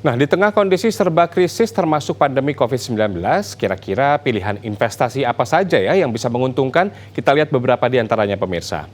Nah, di tengah kondisi serba krisis termasuk pandemi COVID-19, kira-kira pilihan investasi apa saja ya yang bisa menguntungkan? Kita lihat beberapa di antaranya pemirsa.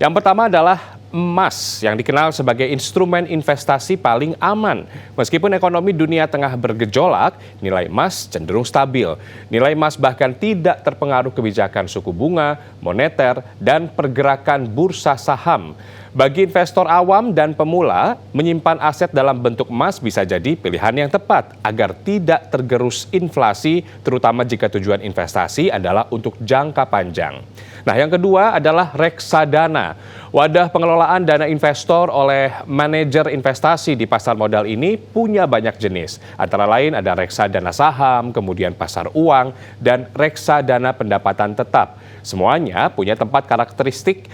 Yang pertama adalah emas yang dikenal sebagai instrumen investasi paling aman. Meskipun ekonomi dunia tengah bergejolak, nilai emas cenderung stabil. Nilai emas bahkan tidak terpengaruh kebijakan suku bunga, moneter, dan pergerakan bursa saham. Bagi investor awam dan pemula, menyimpan aset dalam bentuk emas bisa jadi pilihan yang tepat agar tidak tergerus inflasi, terutama jika tujuan investasi adalah untuk jangka panjang. Nah, yang kedua adalah reksadana. Wadah pengelolaan dana investor oleh manajer investasi di pasar modal ini punya banyak jenis. Antara lain ada reksadana saham, kemudian pasar uang, dan reksadana pendapatan tetap. Semuanya punya tempat karakteristik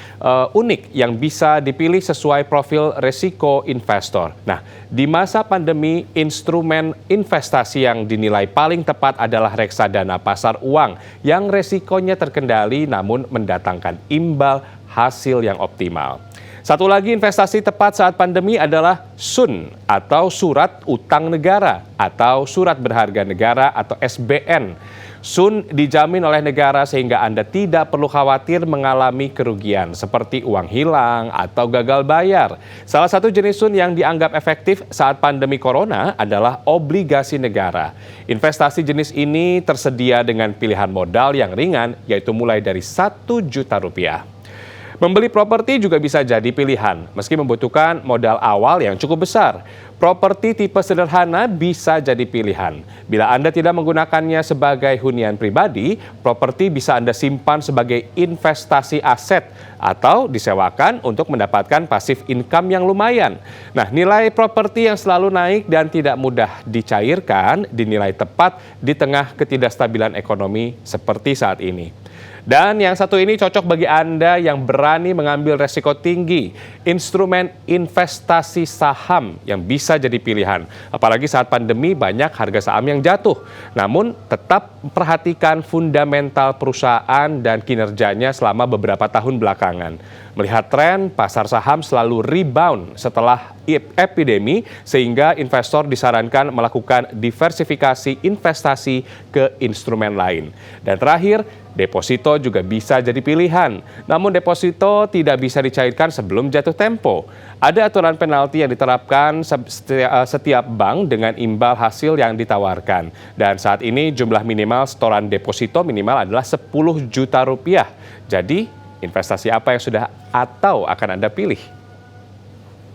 unik yang bisa dipilih sesuai profil resiko investor. Nah, di masa pandemi, instrumen investasi yang dinilai paling tepat adalah reksadana pasar uang yang resikonya terkendali namun mendatangkan imbal hasil yang optimal. Satu lagi investasi tepat saat pandemi adalah SUN atau Surat Utang Negara atau Surat Berharga Negara atau SBN. SUN dijamin oleh negara sehingga Anda tidak perlu khawatir mengalami kerugian seperti uang hilang atau gagal bayar. Salah satu jenis SUN yang dianggap efektif saat pandemi corona adalah obligasi negara. Investasi jenis ini tersedia dengan pilihan modal yang ringan yaitu mulai dari Rp1 juta. Membeli properti juga bisa jadi pilihan, meski membutuhkan modal awal yang cukup besar. Properti tipe sederhana bisa jadi pilihan. Bila Anda tidak menggunakannya sebagai hunian pribadi, properti bisa Anda simpan sebagai investasi aset atau disewakan untuk mendapatkan pasif income yang lumayan. Nah, nilai properti yang selalu naik dan tidak mudah dicairkan dinilai tepat di tengah ketidakstabilan ekonomi seperti saat ini. Dan yang satu ini cocok bagi Anda yang berani mengambil resiko tinggi. Instrumen investasi saham yang bisa jadi pilihan. Apalagi saat pandemi banyak harga saham yang jatuh. Namun tetap perhatikan fundamental perusahaan dan kinerjanya selama beberapa tahun belakangan. Melihat tren, pasar saham selalu rebound setelah epidemi sehingga investor disarankan melakukan diversifikasi investasi ke instrumen lain. Dan terakhir, deposito juga bisa jadi pilihan. Namun deposito tidak bisa dicairkan sebelum jatuh tempo. Ada aturan penalti yang diterapkan setiap bank dengan imbal hasil yang ditawarkan. Dan saat ini jumlah minimal setoran deposito minimal adalah Rp10 juta. Jadi investasi apa yang sudah atau akan Anda pilih?